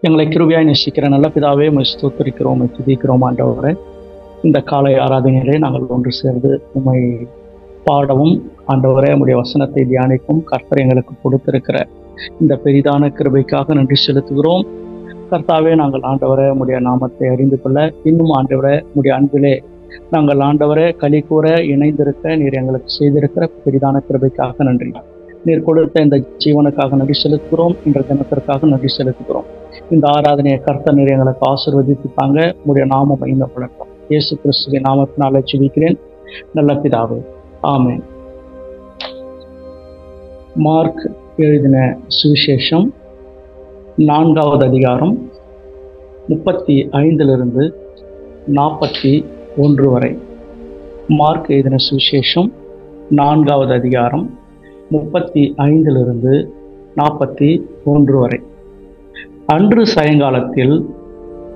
எங்களை கிருபையாய் நேசிக்கிற நல்ல பிதாவே, உம்மை ஸ்தோத்திரிக்கிறோம், உம்மை துதிக்கிறோம் ஆண்டவரே. இந்த காலை ஆராதனையிலே நாங்கள் ஒன்று சேர்ந்து உம்மை பாடவும் ஆண்டவரே, உம்முடைய வசனத்தை தியானிக்கும் கர்த்தர் எங்களுக்கு கொடுத்திருக்கிற இந்த பெரிதான கிருபைக்காக நன்றி செலுத்துகிறோம். கர்த்தாவே, நாங்கள் ஆண்டவரே உம்முடைய நாமத்தை அறிந்து கொள்ள, இன்னும் ஆண்டவரே உம்முடைய அன்பிலே நாங்கள் ஆண்டவரே களி கூற இணைந்திருக்க நீர் எங்களுக்கு செய்திருக்கிற பெரிதான கிருபைக்காக நன்றி. நீர் கொடுத்த இந்த ஜீவனுக்காக நன்றி செலுத்துகிறோம். இன்ற தினத்திற்காக நன்றி செலுத்துகிறோம். இந்த ஆராதனையை கர்த்தர் நீர் எங்களுக்கு ஆசீர்வதித்துட்டாங்க. உடைய நாமம் மகிமைப்படட்டும். இயேசு கிறிஸ்துவின் நாமத்தினால ஜெபிக்கிறேன் நல்ல பிதாவே, ஆமென். மார்க் எழுதின சுவிசேஷம் 4வது அதிகாரம் 35 41 வரை. மார்க் எழுதின சுவிசேஷம் 4வது அதிகாரம் 35 41 வரை. அன்று சாயங்காலத்தில்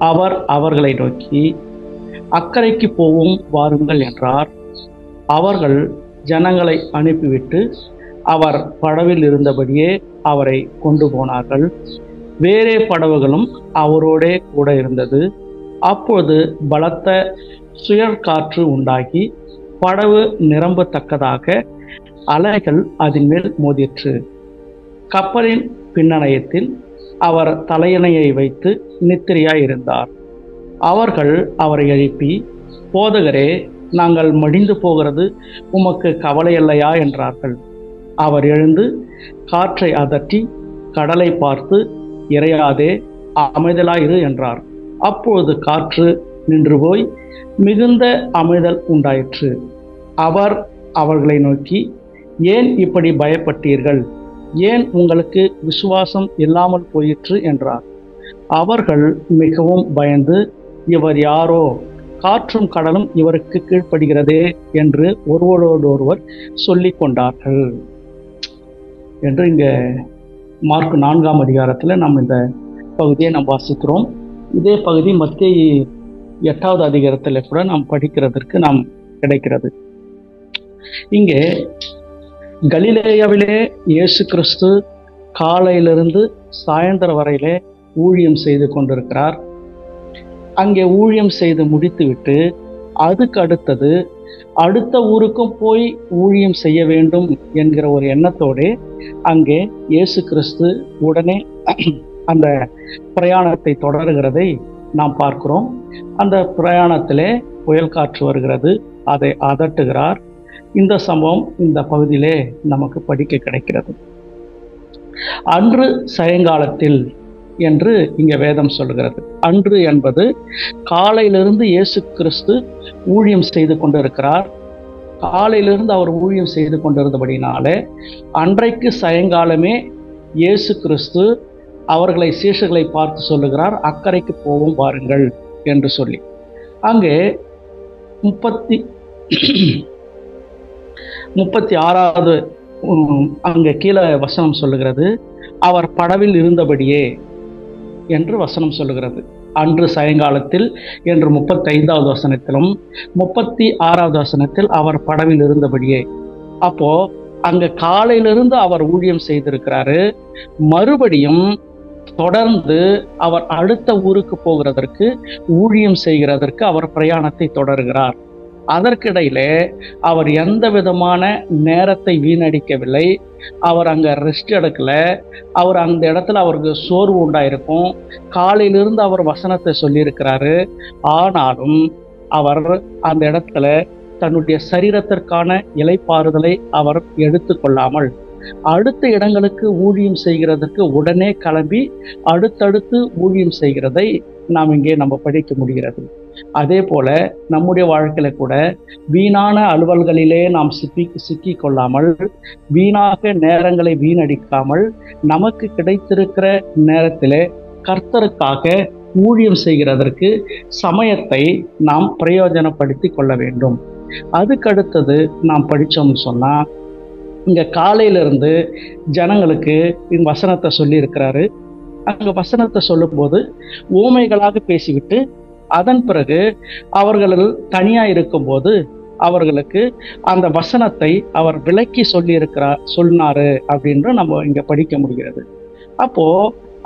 அவர் அவர்களை நோக்கி, அக்கரைக்கு போவோம் வாருங்கள் என்றார். அவர்கள் ஜனங்களை அனுப்பிவிட்டு அவர் படவில் இருந்தபடியே அவரை கொண்டு போனார்கள். வேறே படவுகளும் அவரோடே கூட இருந்தது. அப்பொழுது பலத்த சுழற்காற்று உண்டாகி படவு நிரம்பத்தக்கதாக அலைகள் அதன் மேல் மோதிற்று. கப்பலின் பின்னணையத்தில் அவர் தலையணையை வைத்து நித்திரையாயிருந்தார். அவர்கள் அவரை எழுப்பி, போதகரே, நாங்கள் மடிந்து போகிறது உமக்கு கவலையல்லையா என்றார்கள். அவர் எழுந்து காற்றை அதட்டி கடலை பார்த்து, இறையாதே, அமைதலாயிரு என்றார். அப்பொழுது காற்று நின்று போய் மிகுந்த அமைதல் உண்டாயிற்று. அவர் அவர்களை நோக்கி, ஏன் இப்படி பயப்பட்டீர்கள்? ஏன் உங்களுக்கு விசுவாசம் இல்லாமல் போயிற்று என்றார். அவர்கள் மிகவும் பயந்து, இவர் யாரோ, காற்றும் கடலும் இவருக்கு கீழ்ப்படுகிறதே என்று ஒருவரோடொருவர் சொல்லிக் கொண்டார்கள் என்று இங்க மார்க் 4ஆம் அதிகாரத்தில் நாம் இந்த பகுதியை நாம் வாசிக்கிறோம். இதே பகுதி மத்தேயு 8வது அதிகாரத்தில் கூட நாம் படிக்கிறதற்கு நாம் கிடைக்கிறது. இங்கே கலிலேயாவிலே இயேசு கிறிஸ்து காலையிலிருந்து சாயந்தரம் வரையிலே ஊழியம் செய்து கொண்டிருக்கிறார். அங்கே ஊழியம் செய்து முடித்துவிட்டு அதுக்கு அடுத்தது அடுத்த ஊருக்கும் போய் ஊழியம் செய்ய வேண்டும் என்கிற ஒரு எண்ணத்தோடு அங்கே இயேசு கிறிஸ்து உடனே அந்த பிரயாணத்தை தொடர்கிறதை நாம் பார்க்கிறோம். அந்த பிரயாணத்திலே புயல் காற்று வருகிறது, அதை அதட்டுகிறார். இந்த சம்பவம் இந்த பகுதியிலே நமக்கு படிக்க கிடைக்கிறது. அன்று சாயங்காலத்தில் என்று இங்க வேதம் சொல்கிறது. அன்று என்பது காலையிலிருந்து இயேசு கிறிஸ்து ஊழியம் செய்து கொண்டிருக்கிறார். காலையிலிருந்து அவர் ஊழியம் செய்து கொண்டிருந்தபடினாலே அன்றைக்கு சாயங்காலமே இயேசு கிறிஸ்து அவர்களை சீஷர்களை பார்த்து சொல்லுகிறார், அக்கரைக்கு போவோம் வாருங்கள் என்று சொல்லி. அங்கே 36வது அங்கே கீழே வசனம் சொல்லுகிறது, அவர் படவில் இருந்தபடியே என்று வசனம் சொல்லுகிறது. அன்று சாயங்காலத்தில் என்று 35வது வசனத்திலும் 36வது வசனத்தில் அவர் படவில் இருந்தபடியே. அப்போ அங்க காலையிலிருந்து அவர் ஊழியம் செய்திருக்கிறாரு. மறுபடியும் தொடர்ந்து அவர் அடுத்த ஊருக்கு போகிறதற்கு ஊழியம் செய்கிறதற்கு அவர் பிரயாணத்தை தொடர்கிறார். அதற்கிடையிலே அவர் எந்த விதமான நேரத்தை வீணடிக்கவில்லை. அவர் அங்க ரெஸ்ட் எடுக்கல. அவர் அந்த இடத்துல அவருக்கு சோர்வு உண்டாயிருக்கும். காலையிலிருந்து அவர் வசனத்தை சொல்லியிருக்கிறாரு. ஆனாலும் அவர் அந்த இடத்துல தன்னுடைய சரீரத்திற்கான இளைப்பாறுதலை அவர் எடுத்து கொள்ளாமல் அடுத்த இடங்களுக்கு ஊழியம் செய்கிறதற்கு உடனே கிளம்பி அடுத்தடுத்து ஊழியம் செய்கிறதை நாம் இங்கே நம்ம படிக்க முடிகிறது. அதே போல நம்முடைய வாழ்க்கையில கூட வீணான அலுவல்களிலே நாம் சிக்கி கொள்ளாமல், வீணாக நேரங்களை வீணடிக்காமல், நமக்கு கிடைத்திருக்கிற நேரத்திலே கர்த்தருக்காக ஊழியம் செய்கிறதற்கு சமயத்தை நாம் பிரயோஜனப்படுத்தி கொள்ள வேண்டும். அதுக்கடுத்தது நாம் படித்தோம்னு சொன்னா, இங்க காலையிலிருந்து ஜனங்களுக்கு இந்த வசனத்தை சொல்லி இருக்கிறாரு. அங்க வசனத்தை சொல்லும்போது ஊமைகளாக பேசிவிட்டு அதன் பிறகு அவர்கள் தனியா இருக்கும்போது அவர்களுக்கு அந்த வசனத்தை அவர் விளக்கி சொன்னாரு அப்படின்னு நம்ம இங்க படிக்க முடிகிறது. அப்போ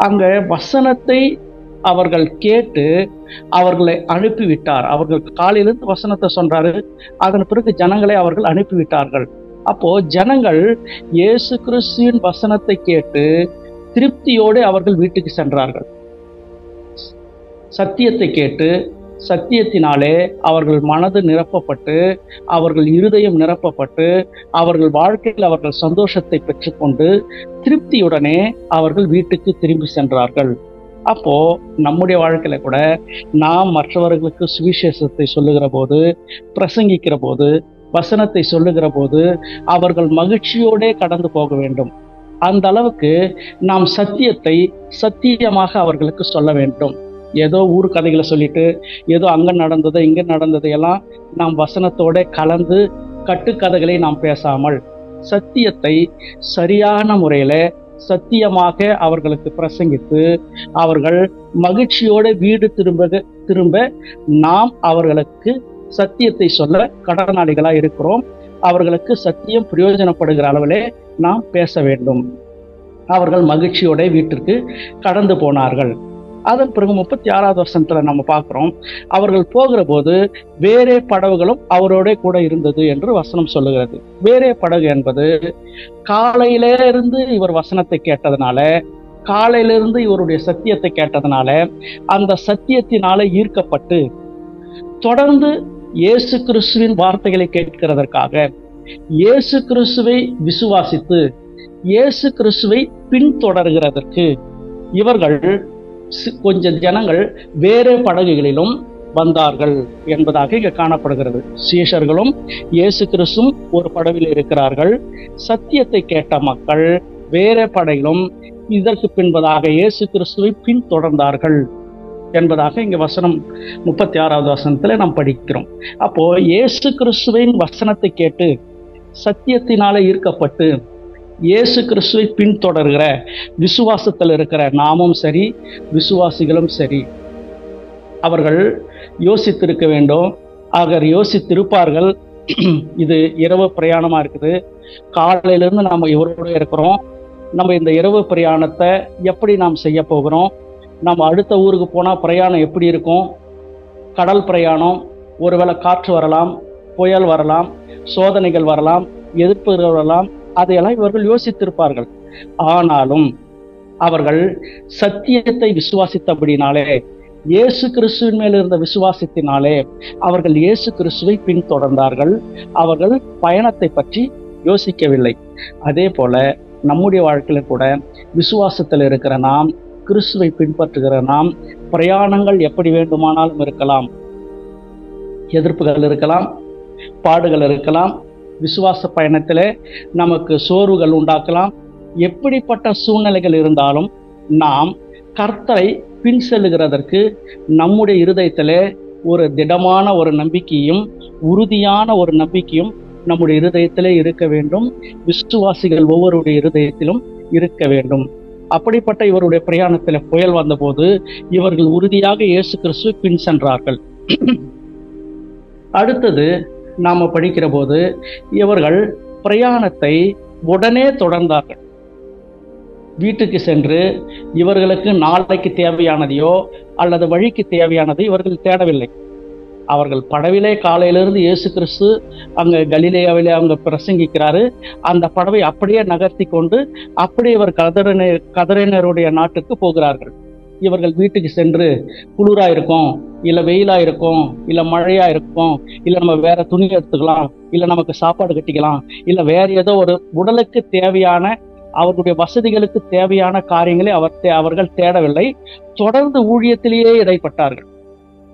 அங்க வசனத்தை அவர்கள் கேட்டு அவர்களை அனுப்பிவிட்டார். அவர்கள் காலையிலிருந்து வசனத்தை சொன்னாரு, அதன் பிறகு ஜனங்களை அவர்கள் அனுப்பிவிட்டார்கள். அப்போ ஜனங்கள் இயேசு கிறிஸ்துவின் வசனத்தை கேட்டு திருப்தியோடு அவர்கள் வீட்டுக்கு சென்றார்கள். சத்தியத்தை கேட்டு சத்தியத்தினாலே அவர்கள் மனது நிரப்பப்பட்டு, அவர்கள் இருதயம் நிரப்பப்பட்டு, அவர்கள் வாழ்க்கையில் அவர்கள் சந்தோஷத்தை பெற்றுக்கொண்டு திருப்தியுடனே அவர்கள் வீட்டுக்கு திரும்பி சென்றார்கள். அப்போ நம்முடைய வாழ்க்கையில கூட நாம் மற்றவர்களுக்கு சுவிசேஷத்தை சொல்லுகிற போது, பிரசங்கிக்கிற போது, வசனத்தை சொல்லுகிற போது அவர்கள் மகிழ்ச்சியோடே கடந்து போக வேண்டும். அந்த அளவுக்கு நாம் சத்தியத்தை சத்தியமாக அவர்களுக்கு சொல்ல வேண்டும். ஏதோ ஊர் கதைகளை சொல்லிட்டு, ஏதோ அங்க நடந்தது இங்க நடந்தது எல்லாம் நாம் வசனத்தோட கலந்து கட்டுக்கதைகளை நாம் பேசாமல், சத்தியத்தை சரியான முறையில சத்தியமாக அவர்களுக்கு பிரசங்கித்து அவர்கள் மகிழ்ச்சியோட வீடு திரும்ப நாம் அவர்களுக்கு சத்தியத்தை சொல்ல கடனாளிகளா இருக்கிறோம். அவர்களுக்கு சத்தியம் பிரயோஜனப்படுகிற அளவிலே நாம் பேச வேண்டும். அவர்கள் மகிழ்ச்சியோட வீட்டிற்கு கடந்து போனார்கள். அதன் பிறகு 36வது வசனத்துல நம்ம பார்க்கிறோம், அவர்கள் போகிற போது வேறே படகுகளும் அவரோட கூட இருந்தது என்று வசனம் சொல்லுகிறது. வேறே படகு என்பது காலையில இருந்து இவர் வசனத்தை கேட்டதுனால, காலையிலிருந்து இவருடைய சத்தியத்தை கேட்டதுனால, அந்த சத்தியத்தினால ஈர்க்கப்பட்டு தொடர்ந்து இயேசு கிறிஸ்துவின் வார்த்தைகளை கேட்கிறதற்காக, இயேசு கிறிஸ்துவை விசுவாசித்து இயேசு கிறிஸ்துவை பின்தொடர்கிறதற்கு இவர்கள் கொஞ்சம் ஜனங்கள் வேறு படகுகளிலும் வந்தார்கள் என்பதாக இங்க காணப்படுகிறது. சீஷர்களும் இயேசு கிறிஸ்துவும் ஒரு படவில் இருக்கிறார்கள். சத்தியத்தை கேட்ட மக்கள் வேற படகிலும் இதற்கு பின்பதாக இயேசு கிறிஸ்துவை பின்தொடர்ந்தார்கள் என்பதாக இங்க வசனம் 36வது வசனத்துல நாம் படிக்கிறோம். அப்போ இயேசு கிறிஸ்துவின் வசனத்தை கேட்டு சத்தியத்தினால ஈர்க்கப்பட்டு இயேசு கிறிஸ்துவை பின்தொடர்கிற விசுவாசத்தில் இருக்கிற நாமும் சரி, விசுவாசிகளும் சரி, அவர்கள் யோசித்திருக்க வேண்டும். அவர் யோசித்திருப்பார்கள், இது இரவு பிரயாணமா இருக்குது, காலையிலிருந்து நாம் இவரோட இருக்கிறோம், நம்ம இந்த இரவு பிரயாணத்தை எப்படி நாம் செய்ய போகிறோம், நம்ம அடுத்த ஊருக்கு போனால் பிரயாணம் எப்படி இருக்கும், கடல் பிரயாணம், ஒருவேளை காற்று வரலாம், புயல் வரலாம், சோதனைகள் வரலாம், எதிர்ப்புகள் வரலாம், அதையெல்லாம் இவர்கள் யோசித்திருப்பார்கள். ஆனாலும் அவர்கள் சத்தியத்தை விசுவாசித்தபடினாலே, இயேசு கிறிஸ்துவின் மேல் இருந்த விசுவாசத்தினாலே அவர்கள் இயேசு கிறிஸ்துவை பின்தொடர்ந்தார்கள். அவர்கள் பயணத்தை பற்றி யோசிக்கவில்லை. அதே போல நம்முடைய வாழ்க்கையில கூட விசுவாசத்தில் இருக்கிற நாம், கிறிஸ்துவை பின்பற்றுகிற நாம், பிரயாணங்கள் எப்படி வேண்டுமானாலும் இருக்கலாம், எதிர்ப்புகள் இருக்கலாம், பாடுகள் இருக்கலாம், விசுவாச பயணத்திலே நமக்கு சோர்வுகள் உண்டாக்கலாம். எப்படிப்பட்ட சூழ்நிலைகள் இருந்தாலும் நாம் கர்த்தரை பின் செல்லுகிறதற்கு நம்முடைய இருதயத்திலே ஒரு திடமான ஒரு நம்பிக்கையும் உறுதியான ஒரு நம்பிக்கையும் நம்முடைய இருதயத்திலே இருக்க வேண்டும். விசுவாசிகள் ஒவ்வொருடைய இருதயத்திலும் இருக்க வேண்டும். அப்படிப்பட்ட இவருடைய பிரயாணத்தில் புயல் வந்தபோது இவர்கள் உறுதியாக இயேசு கிறிஸ்துவை பின் சென்றார்கள். அடுத்தது நாம படிக்கிற போது இவர்கள் பிரயாணத்தை உடனே தொடர்ந்தார்கள். வீட்டுக்கு சென்று இவர்களுக்கு நாளைக்கு தேவையானதையோ அல்லது வழிக்கு தேவையானதை இவர்கள் தேடவில்லை. அவர்கள் படவிலே காலையிலிருந்து இயேசு கிறிஸ்து அங்க கலிலேயாவிலே அவங்க பிரசங்கிக்கிறாரு. அந்த படவை அப்படியே நகர்த்தி கொண்டு அப்படியே இவர் கதறினருடைய நாட்டுக்கு போகிறார்கள். இவர்கள் வீட்டுக்கு சென்று குளிரா இருக்கும், இல்ல வெயிலா இருக்கும், இல்ல மழையா இருக்கும், இல்ல நம்ம வேற துணி எடுத்துக்கலாம், இல்ல நமக்கு சாப்பாடு கட்டிக்கலாம், இல்ல வேற ஏதோ ஒரு உடலுக்கு தேவையான அவர்களுடைய வசதிகளுக்கு தேவையான காரியங்களை அவர்கள் தேடவில்லை. தொடர்ந்து ஊழியத்திலேயே இடைப்பட்டார்கள்.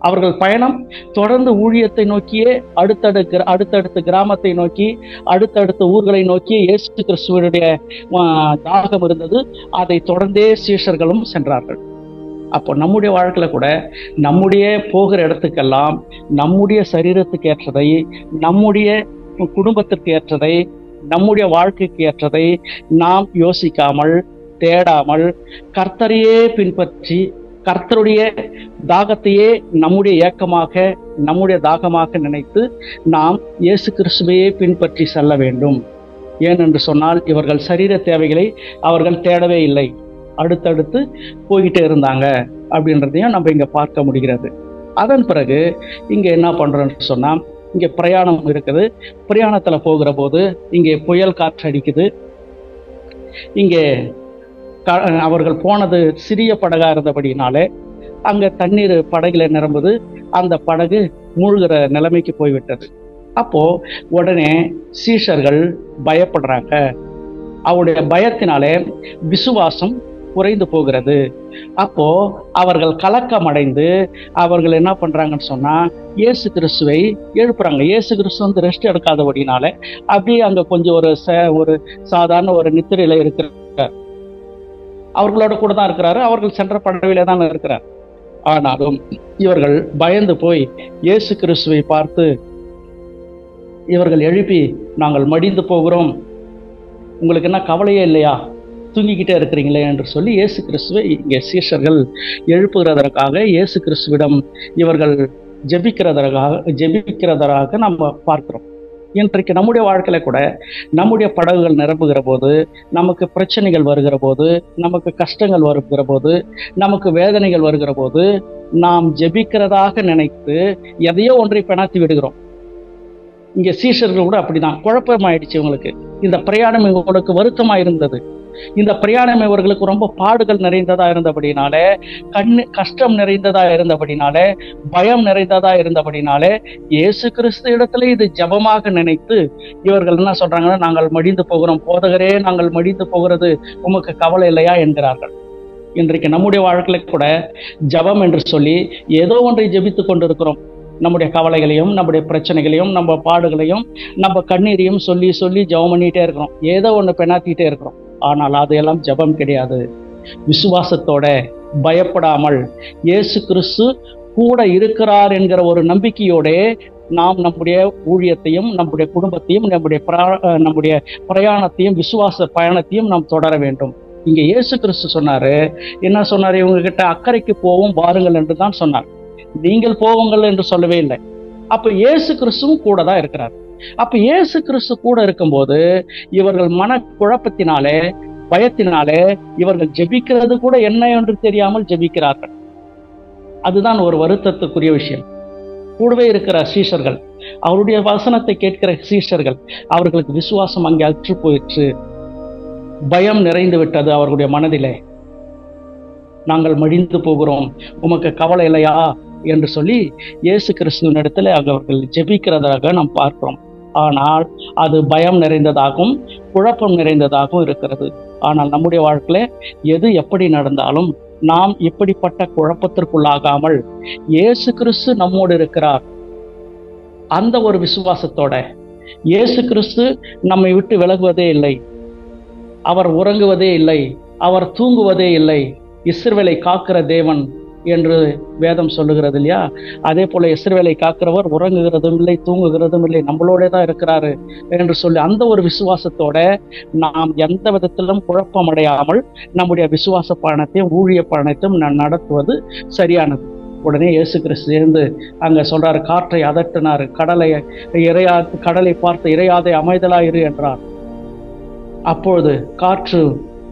அவர்கள் பயணம் தொடர்ந்து ஊழியத்தை நோக்கியே, அடுத்தடுத்த கிராமத்தை நோக்கி, அடுத்தடுத்த ஊர்களை நோக்கி இயேசு கிறிஸ்துவனுடைய தாகம் இருந்தது. அதை தொடர்ந்தே சீஷர்களும் சென்றார்கள். அப்போ நம்முடைய வாழ்க்கையில கூட நம்முடைய போகிற இடத்துக்கெல்லாம் நம்முடைய சரீரத்துக்கு ஏற்றதை, நம்முடைய குடும்பத்திற்கு ஏற்றதை, நம்முடைய வாழ்க்கைக்கு ஏற்றதை நாம் யோசிக்காமல், தேடாமல், கர்த்தரையே பின்பற்றி கர்த்தருடைய தாகத்தையே நம்முடைய ஏக்கமாக, நம்முடைய தாகமாக நினைத்து நாம் இயேசு கிறிஸ்துவையே பின்பற்றி செல்ல வேண்டும். ஏனென்று சொன்னால் இவர்கள் சரீர தேவைகளை அவர்கள் தேடவே இல்லை. அடுத்தடுத்து போய்கிட்டே இருந்தாங்க அப்படின்றதையும் நம்ம இங்க பார்க்க முடிகிறது. அதன் பிறகு இங்க என்ன பண்றோம்னு சொன்னா, இங்க பிரயாணம் இருக்குது. பிரயாணத்துல போகிற போது இங்கே புயல் காற்று அடிக்குது. இங்கே அவர்கள் போனது சிறிய படகா இருந்தபடினாலே அங்க தண்ணீர் படகுல நிரம்புது. அந்த படகு மூழ்கிற நிலைமைக்கு போய்விட்டது. அப்போ உடனே சீஷர்கள் பயப்படுறாங்க. அவருடைய பயத்தினாலே விசுவாசம் குறைந்து போகிறது. அப்போ அவர்கள் கலக்கம் அடைந்து அவர்கள் என்ன பண்றாங்கன்னு சொன்னா, இயேசு கிறிஸ்துவை எழுப்புறாங்க. இயேசு கிறிஸ்து வந்து ரெஸ்ட் எடுக்காதபடினால அப்படியே அங்க கொஞ்சம் ஒரு சாதாரண ஒரு நித்திரையில இருக்கிறார். அவர்களோட கூட தான் இருக்கிறாரு. அவர்கள் சென்ற படவில தான் இருக்கிறார். ஆனாலும் இவர்கள் பயந்து போய் இயேசு கிறிஸ்துவை பார்த்து இவர்கள் எழுப்பி, நாங்கள் மடிந்து போகிறோம், உங்களுக்கு என்ன கவலையே இல்லையா, தூங்கிக்கிட்டே இருக்கிறீங்களே என்று சொல்லி இயேசு கிறிஸ்துவை இங்கே சீஷர்கள் எழுப்புகிறதற்காக இயேசு கிறிஸ்துவிடம் இவர்கள் ஜெபிக்கிறதற்காக நம்ம பார்க்கிறோம். இன்றைக்கு நம்முடைய வாழ்க்கையில கூட நம்முடைய படகுகள் நிரம்புகிற போது, நமக்கு பிரச்சனைகள் வருகிற போது, நமக்கு கஷ்டங்கள் வருகிற போது, நமக்கு வேதனைகள் வருகிற போது நாம் ஜெபிக்கிறதாக நினைத்து எதையோ ஒன்றை பெணாத்தி விடுகிறோம். இங்க சீஷர்கள் கூட அப்படிதான். குழப்பமாயிடுச்சு இவங்களுக்கு. இந்த பிரயாணம் இவங்களுக்கு வருத்தமா இருந்தது. இந்த பிரயாணம் இவர்களுக்கு ரொம்ப பாடுகள் நிறைந்ததா இருந்தபடினாலே, கஷ்டம் நிறைந்ததா இருந்தபடினாலே, பயம் நிறைந்ததா இருந்தபடினாலே இயேசு கிறிஸ்து இடத்துல இது ஜபமாக நினைத்து இவர்கள் என்ன சொல்றாங்கன்னா, நாங்கள் மடிந்து போகிறோம், போதகரே நாங்கள் மடிந்து போகிறது உமக்கு கவலை இல்லையா என்கிறார்கள். இன்றைக்கு நம்முடைய வாழ்க்கையில கூட ஜபம் என்று சொல்லி ஏதோ ஒன்றை ஜெபித்து கொண்டிருக்கிறோம். நம்முடைய கவலைகளையும், நம்முடைய பிரச்சனைகளையும், நம்ம பாடுகளையும், நம்ம கண்ணீரையும் சொல்லி சொல்லி ஜெபம் பண்ணிட்டே இருக்கிறோம். ஏதோ ஒன்று பெணாத்திட்டே இருக்கிறோம். ஆனால் அதையெல்லாம் ஜெபம் கிடையாது. விசுவாசத்தோட, பயப்படாமல், இயேசு கிறிஸ்து கூட இருக்கிறார் என்கிற ஒரு நம்பிக்கையோட நாம் நம்முடைய ஊழியத்தையும், நம்முடைய குடும்பத்தையும், நம்முடைய பிரயாணத்தையும், விசுவாச பயணத்தையும் நாம் தொடர வேண்டும். இங்க இயேசு கிறிஸ்து சொன்னாரு, என்ன சொன்னாரு? இவங்க கிட்ட அக்கறைக்கு போவோம் வாருங்கள் என்று தான் சொன்னார். நீங்கள் போவுங்கள் என்று சொல்லவே இல்லை. அப்ப இயேசு கிறிஸ்துவும் கூட தான் இருக்கிறார். அப்ப இயேசு கிறிஸ்து கூட இருக்கும்போது இவர்கள் மன குழப்பத்தினாலே, பயத்தினாலே இவர்கள் ஜெபிக்கிறது கூட என்ன என்று தெரியாமல் ஜெபிக்கிறார்கள். அதுதான் ஒரு வருத்தத்துக்குரிய விஷயம். கூடவே இருக்கிற சீஷர்கள், அவருடைய வசனத்தை கேட்கிற சீஷர்கள், அவர்களுக்கு விசுவாசம் அங்கே அற்று போயிற்று. பயம் நிறைந்து விட்டது அவர்களுடைய மனதிலே. நாங்கள் மடிந்து போகிறோம், உமக்கு கவலை இல்லையா என்று சொல்லி இயேசு கிறிஸ்துவின் இடத்துல அவர்கள் ஜெபிக்கிறதாக நாம் பார்க்கிறோம். ஆனால் அது பயம் நிறைந்ததாகவும் குழப்பம் நிறைந்ததாகவும் இருக்கிறது. ஆனால் நம்முடைய வாழ்க்கையில எது எப்படி நடந்தாலும் நாம் இப்படிப்பட்ட குழப்பத்திற்குள்ளாகாமல் இயேசு கிறிஸ்து நம்மோடு இருக்கிறார், அந்த ஒரு விசுவாசத்தோட, இயேசு கிறிஸ்து நம்மை விட்டு விலகுவதே இல்லை, அவர் உறங்குவதே இல்லை, அவர் தூங்குவதே இல்லை, இஸ்ரவேலை காக்கிற தேவன் என்று வேதம் சொல்லுகிறது இல்லையா? அதே போல இஸ்ரவேலை காக்கிறவர் உறங்குகிறதும் இல்லை, தூங்குகிறதும் இல்லை, நம்மளோட தான் இருக்கிறாரு என்று சொல்லி அந்த ஒரு விசுவாசத்தோட நாம் எந்த விதத்திலும் குழப்பம் அடையாமல் நம்முடைய விசுவாச பயணத்தையும் ஊழிய பயணத்தையும் நடத்துவது சரியானது. உடனே இயேசு கிறிஸ்து இருந்து அங்க சொல்றாரு, காற்றை அதட்டினார், கடலை பார்த்து இறையாதே அமைதலாயிரு என்றார். அப்பொழுது காற்று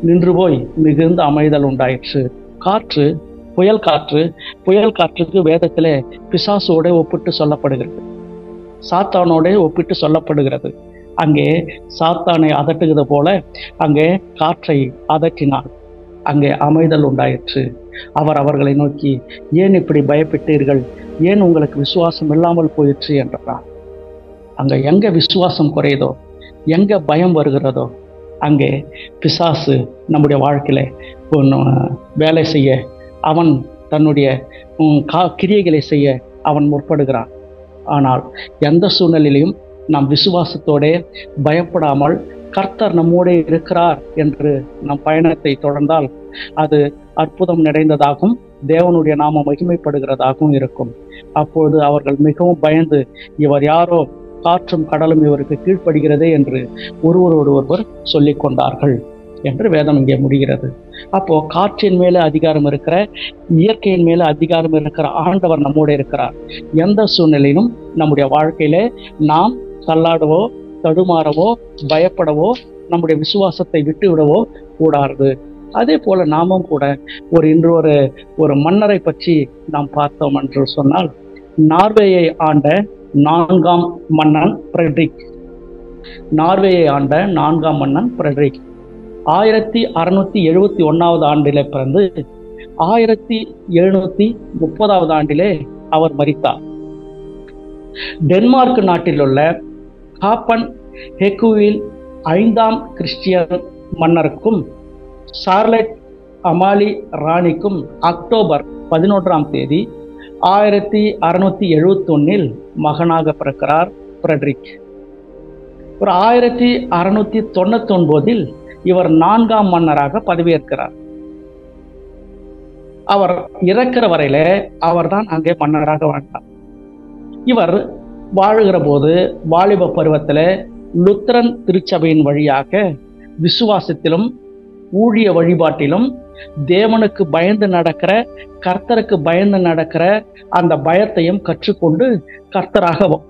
நின்று போய் மிகுந்த அமைதல் உண்டாயிற்று. காற்று, புயல் காற்றுக்கு வேதத்திலே பிசாசோட ஒப்பிட்டு சொல்லப்படுகிறது, சாத்தானோட ஒப்பிட்டு சொல்லப்படுகிறது. அங்கே சாத்தானை அதட்டுகிறது போல அங்கே காற்றை அதட்டினார், அங்கே அமைதல் உண்டாயிற்று. அவர் அவர்களை நோக்கி, ஏன் இப்படி பயப்பட்டீர்கள், ஏன் உங்களுக்கு விசுவாசம் இல்லாமல் போயிற்று என்றார். அங்க எங்க விசுவாசம் குறையுதோ, எங்க பயம் வருகிறதோ, அங்கே பிசாசு நம்முடைய வாழ்க்கையில வேலை செய்ய, அவன் தன்னுடைய கிரியைகளை செய்ய அவன் முற்படுகிறான். ஆனால் எந்த சூழ்நிலையிலும் நாம் விசுவாசத்தோட பயப்படாமல் கர்த்தர் நம்மோடு இருக்கிறார் என்று நம் பயணத்தை தொடர்ந்தால் அது அற்புதம் நிறைந்ததாகவும் தேவனுடைய நாமம் மகிமைப்படுகிறதாகவும் இருக்கும். அப்போது அவர்கள் மிகவும் பயந்து, இவர் யாரோ, காற்றும் கடலும் இவருக்கு கீழ்ப்படுகிறதே என்று ஒருவரோடு ஒருவர் சொல்லிக் கொண்டார்கள் என்று வேதம் இங்கே முடிகிறது. அப்போ காற்றின் மேல அதிகாரம் இருக்கிற, இயற்கையின் மேல அதிகாரம் இருக்கிற ஆண்டவர் நம்மோடு இருக்கிறார். எந்த சூழ்நிலையிலும் நம்முடைய வாழ்க்கையில நாம் தள்ளாடவோ, தடுமாறவோ, பயப்படவோ, நம்முடைய விசுவாசத்தை விட்டு விடவோ கூடாது. அதே போல நாமும் கூட இன்று ஒரு மன்னரை பற்றி நாம் பார்த்தோம் என்று சொன்னால், நார்வேயை ஆண்ட 4ஆம் மன்னன் ஃப்ரெட்ரிக். நார்வேயை ஆண்ட 4ஆம் மன்னன் ஃப்ரெட்ரிக் 1671 ஆண்டிலே பிறந்து 1730 ஆண்டிலே அவர் மரித்தார். டென்மார்க் நாட்டில் உள்ள ஹாப்பன் ஹெக்குவில் 5ஆம் கிறிஸ்டியன் மன்னருக்கும் சார்லட் அமாலி ராணிக்கும் அக்டோபர் 11ஆம் தேதி 1671 மகனாக பிறக்கிறார் ஃப்ரெட்ரிக். 1699 இவர் 4ஆம் மன்னராக பதவியேற்கிறார். அவர் இறக்கிற வரையில அவர்தான் அங்கே மன்னராக வாழ்ந்தார். இவர் வாழுகிற போது வாலிப பருவத்தில் லுத்தரன் திருச்சபையின் வழியாக விசுவாசத்திலும் ஊழிய வழிபாட்டிலும் தேவனுக்கு பயந்து நடக்கிற, கர்த்தருக்கு பயந்து நடக்கிற அந்த பயத்தையும் கற்றுக்கொண்டு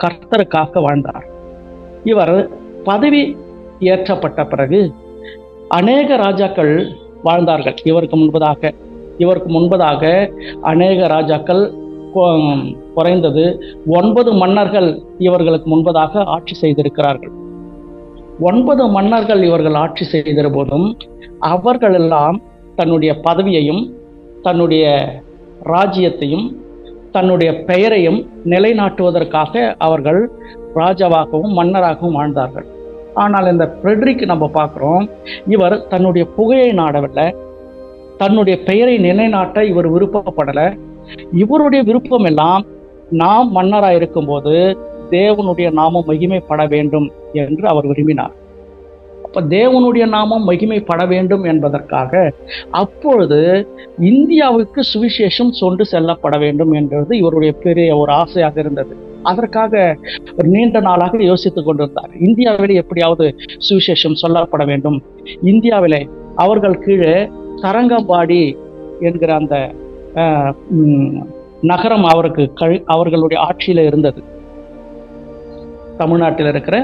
கர்த்தருக்காக வாழ்ந்தார். இவர் பதவி ஏற்றப்பட்ட பிறகு அநேக ராஜாக்கள் வாழ்ந்தார்கள். இவருக்கு முன்பதாக அநேக ராஜாக்கள், குறைந்தது 9 மன்னர்கள் இவர்களுக்கு முன்பதாக ஆட்சி செய்திருக்கிறார்கள். 9 மன்னர்கள் இவர்கள் ஆட்சி செய்த போதும் அவர்களெல்லாம் தன்னுடைய பதவியையும் தன்னுடைய ராஜ்யத்தையும் தன்னுடைய பெயரையும் நிலைநாட்டுவதற்காக அவர்கள் ராஜாவாகவும் மன்னராகவும் வாழ்ந்தார்கள். ஆனால் இந்த ஃப்ரெட்ரிக் நம்ம பார்க்குறோம், இவர் தன்னுடைய புகழை நாடவில்லை, தன்னுடைய பெயரை நிலைநாட்ட இவர் விருப்பப்படலை. இவருடைய விருப்பம் எல்லாம் நாம் மன்னராக இருக்கும்போது தேவனுடைய நாமம் மகிமைப்பட வேண்டும் என்று அவர் விரும்பினார். அப்ப தேவனுடைய நாமம் மகிமைப்பட வேண்டும் என்பதற்காக அப்பொழுது இந்தியாவுக்கு சுவிசேஷம் கொண்டு செல்லப்பட வேண்டும் என்பது இவருடைய பெரிய ஒரு ஆசையாக இருந்தது. அதற்காக ஒரு நீண்ட நாளாக யோசித்துக் கொண்டிருந்தார். இந்தியாவிலே எப்படியாவது சுவிசேஷம் சொல்லப்பட வேண்டும். இந்தியாவிலே அவர்கள் கீழே தரங்கம்பாடி என்கிற அந்த நகரம் அவர்களுடைய ஆட்சியில இருந்தது. தமிழ்நாட்டில் இருக்கிற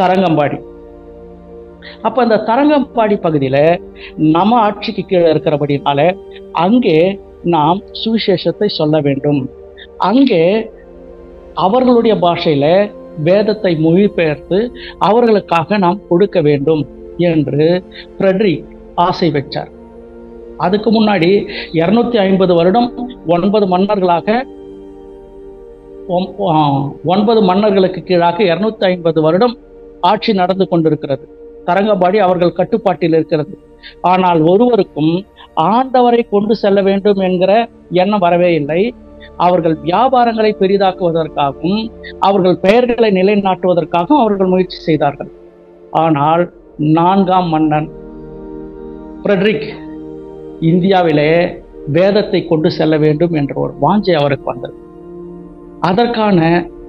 தரங்கம்பாடி. அப்ப அந்த தரங்கம்பாடி பகுதியில நம்ம ஆட்சிக்கு கீழே இருக்கிறபடினால அங்கே நாம் சுவிசேஷத்தை சொல்ல வேண்டும். அங்கே அவர்களுடைய பாஷையில வேதத்தை மொழிபெயர்த்து அவர்களுக்காக நாம் கொடுக்க வேண்டும் என்று ஃப்ரெட்ரிக் ஆசை வச்சார். அதுக்கு முன்னாடி 250 வருடம் 9 மன்னர்களாக 9 மன்னர்களுக்கு கீழாக 250 வருடம் ஆட்சி நடந்து கொண்டிருக்கிறது. தரங்கம்பாடி அவர்கள் கட்டுப்பாட்டில் இருக்கிறது. ஆனால் ஒருவருக்கும் ஆண்டவரை கொண்டு செல்ல வேண்டும் என்கிற எண்ணம் வரவே இல்லை. அவர்கள் வியாபாரங்களை பெரிதாக்குவதற்காகவும் அவர்கள் பெயர்களை நிலைநாட்டுவதற்காகவும் அவர்கள் முயற்சி செய்தார்கள். ஆனால் 4ஆம் மன்னன் ஃப்ரெட்ரிக் இந்தியாவிலே வேதத்தை கொண்டு செல்ல வேண்டும் என்ற ஒரு வாஞ்சை அவருக்கு வந்தது. அதற்கான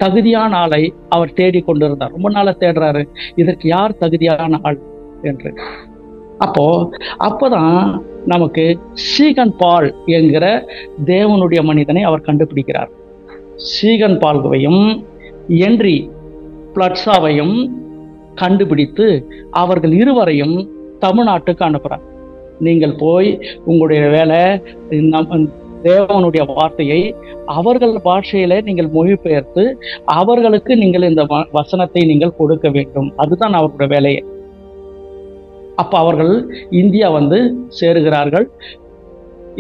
தகுதியான ஆளை அவர் தேடிக்கொண்டிருந்தார். ரொம்ப நாள தேடுறாரு, இதற்கு யார் தகுதியான ஆள் என்று. அப்போதான் நமக்கு சீகன் பால் என்கிற தேவனுடைய மனிதனை அவர் கண்டுபிடிக்கிறார். சீகன் பால்வையும் ஹென்றி பிளட்ஸாவையும் கண்டுபிடித்து அவர்கள் இருவரையும் தமிழ்நாட்டுக்கு அனுப்புறார். நீங்கள் போய் உங்களுடைய வேலை தேவனுடைய வார்த்தையை அவர்கள் பாஷையில நீங்கள் மொழிபெயர்த்து அவர்களுக்கு நீங்கள் இந்த வசனத்தை நீங்கள் கொடுக்க வேண்டும். அதுதான் அவருடைய வேலையை. அப்ப அவர்கள் இந்தியா வந்து சேருகிறார்கள்.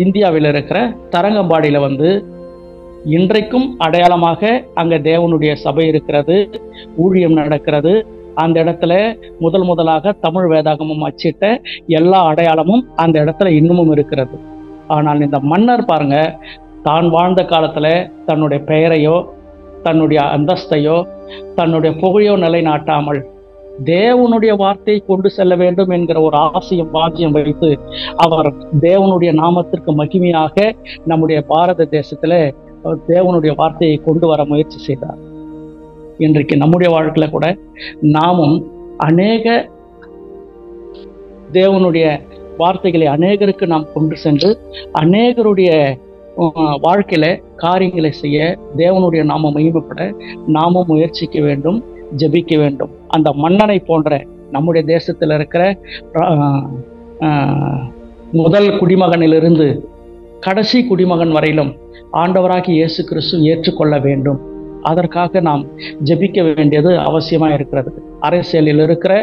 இந்தியாவில் இருக்கிற தரங்கம்பாடியில இன்றைக்கும் அடையாளமாக அங்க தேவனுடைய சபை இருக்கிறது, ஊழியம் நடக்கிறது. அந்த இடத்துல முதலாக தமிழ் வேதாகமம் அச்சிட்ட எல்லா அடையாளமும் அந்த இடத்துல இன்னமும் இருக்கிறது. ஆனால் இந்த மன்னர் பாருங்க, தான் வாழ்ந்த காலத்துல தன்னுடைய பெயரையோ தன்னுடைய அந்தஸ்தையோ தன்னுடைய புகழையோ நிலைநாட்டாமல் தேவனுடைய வார்த்தையை கொண்டு செல்ல வேண்டும் என்கிற ஒரு ஆசையும் பாக்கியம் வைத்து அவர் தேவனுடைய நாமத்திற்கு மகிமையாக நம்முடைய பாரத தேசத்துல தேவனுடைய வார்த்தையை கொண்டு வர முயற்சி செய்தார். இன்றைக்கு நம்முடைய வாழ்க்கையில கூட நாமும் அநேக தேவனுடைய வார்த்தைகளை அநேகருக்கு நாம் கொண்டு சென்று அநேகருடைய வாழ்க்கையில காரியங்களை செய்ய தேவனுடைய நாம மகிமைப்பட நாமும் முயற்சிக்க வேண்டும், ஜெபிக்க வேண்டும். அந்த மன்னனை போன்ற நம்முடைய தேசத்தில் இருக்கிற முதல் குடிமகனிலிருந்து கடைசி குடிமகன் வரையிலும் ஆண்டவராகி இயேசு கிறிஸ்து ஏற்றுக்கொள்ள வேண்டும். அதற்காக நாம் ஜெபிக்க வேண்டியது அவசியமாக இருக்கிறது. அரசியலில் இருக்கிற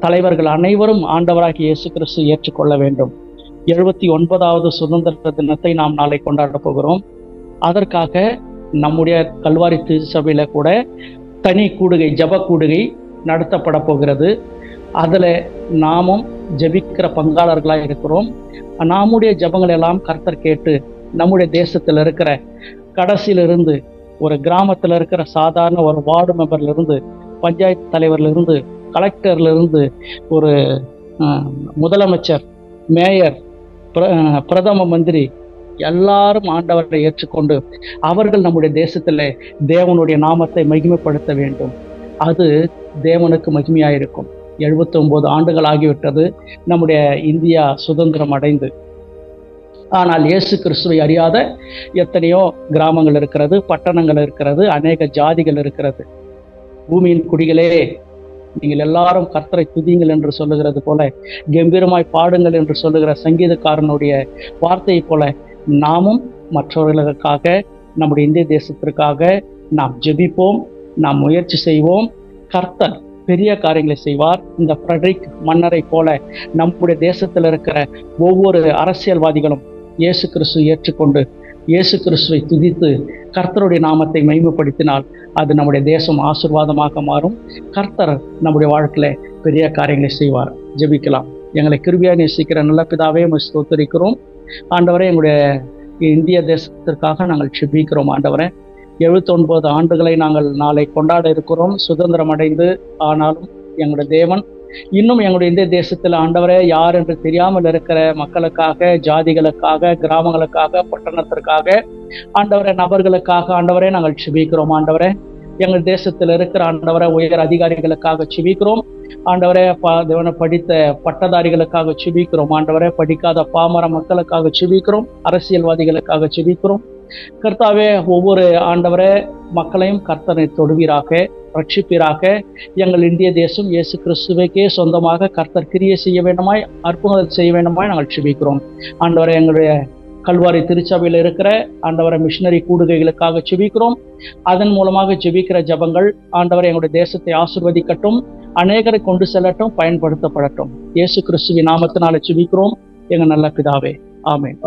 தலைவர்கள் அனைவரும் ஆண்டவராகி இயேசு கிறிஸ்து ஏற்றுக்கொள்ள வேண்டும். 79வது சுதந்திர தினத்தை நாம் நாளை கொண்டாட போகிறோம். அதற்காக நம்முடைய கல்வாரி திருச்சபையில கூட தனி கூடுகை, ஜப கூடுகை நடத்தப்பட போகிறது. அதில் நாமும் ஜெபிக்கிற பங்காளர்களாக இருக்கிறோம். நம்முடைய ஜபங்கள் எல்லாம் கர்த்தர் கேட்டு நம்முடைய தேசத்தில் இருக்கிற கடைசியிலிருந்து ஒரு கிராமத்தில் இருக்கிற சாதாரண ஒரு வார்டு மெம்பர்லேருந்து, பஞ்சாயத்து தலைவர்லேருந்து, கலெக்டர்லேருந்து, ஒரு முதலமைச்சர், மேயர், பிரதம மந்திரி எல்லாரும் ஆண்டவரை ஏற்றுக்கொண்டு அவர்கள் நம்முடைய தேசத்தில் தேவனுடைய நாமத்தை மகிமைப்படுத்த வேண்டும். அது தேவனுக்கு மகிமையாயிருக்கும். 79 ஆண்டுகள் ஆகிவிட்டது நம்முடைய இந்தியா சுதந்திரம் அடைந்து. ஆனால் இயேசு கிறிஸ்துவை அறியாத எத்தனையோ கிராமங்கள் இருக்கிறது, பட்டணங்கள் இருக்கிறது, அநேக ஜாதிகள் இருக்கிறது. பூமியின் குடிகளே, நீங்கள் எல்லாரும் கர்த்தரை துதியுங்கள் என்று சொல்லுகிறது போல, கம்பீரமாய் பாடுங்கள் என்று சொல்லுகிற சங்கீதக்காரனுடைய வார்த்தையை போல நாமும் மற்றவர்களுக்காக, நம்முடைய இந்திய தேசத்திற்காக நாம் ஜெபிப்போம், நாம் முயற்சி செய்வோம். கர்த்தர் பெரிய காரியங்களை செய்வார். இந்த ஃப்ரெட்ரிக் மன்னரை போல நம்முடைய தேசத்தில் இருக்கிற ஒவ்வொரு அரசியல்வாதிகளும் இயேசு கிறிஸ்துவை ஏற்றுக்கொண்டு இயேசு கிறிஸ்துவை துதித்து கர்த்தருடைய நாமத்தை மகிமைப்படுத்தினால் அது நம்முடைய தேசம் ஆசீர்வாதமாக மாறும். கர்த்தர் நம்முடைய வாழ்க்கையில பெரிய காரியங்களை செய்வார். ஜெபிக்கலாம். எங்களை கிருபையா நேசிக்கிற நல்ல பிதாவே, ஸ்தோத்திரிக்கிறோம். ஆண்டவரே, எங்களுடைய இந்திய தேசத்திற்காக நாங்கள் ஜெபிக்கிறோம். ஆண்டவரே, 79 ஆண்டுகளை நாங்கள் நாளை கொண்டாட இருக்கிறோம் சுதந்திரம் அடைந்து. ஆனாலும் எங்களுடைய தேவன் இன்னும் எங்களுடைய இந்திய தேசத்தில் ஆண்டவரே யார் என்று தெரியாமல் இருக்கிற மக்களுக்காக, ஜாதிகளுக்காக, கிராமங்களுக்காக, பட்டணத்திற்காக, ஆண்டவரே நபர்களுக்காக ஆண்டவரே நாங்கள் ஜெபிக்கிறோம். ஆண்டவரே, எங்கள் தேசத்தில் இருக்கிற ஆண்டவரே உயர் அதிகாரிகளுக்காக ஜெபிக்கிறோம். ஆண்டவரே தேவனை படித்த பட்டதாரிகளுக்காக ஜெபிக்கிறோம். ஆண்டவரே படிக்காத பாமர மக்களுக்காக ஜெபிக்கிறோம். அரசியல்வாதிகளுக்காக ஜெபிக்கிறோம். கர்த்தாவே, ஒவ்வொரு ஆண்டவரே மக்களையும் கர்த்தரை தொடுவீராக, ரட்சிப்பீராக. எங்கள் இந்திய தேசம் இயேசு கிறிஸ்துவுக்கே சொந்தமாக கர்த்தர் கிரியை செய்ய வேண்டுமாய், அற்புதம் செய்ய வேண்டுமாய் நாங்கள் ஜெபிக்கிறோம். ஆண்டவரே, எங்களுடைய கல்வாரி திருச்சபையில் இருக்கிற ஆண்டவரை மிஷினரி கூடுகைகளுக்காக ஜெபிக்கிறோம். அதன் மூலமாக ஜெபிக்கிற ஜபங்கள் ஆண்டவரை எங்களுடைய தேசத்தை ஆசீர்வதிக்கட்டும், அநேகரை கொண்டு செல்லட்டும், பயன்படுத்தப்படட்டும். இயேசு கிறிஸ்துவின் நாமத்தினால ஜெபிக்கிறோம் எங்கள் நல்ல பிதாவே. ஆமென்.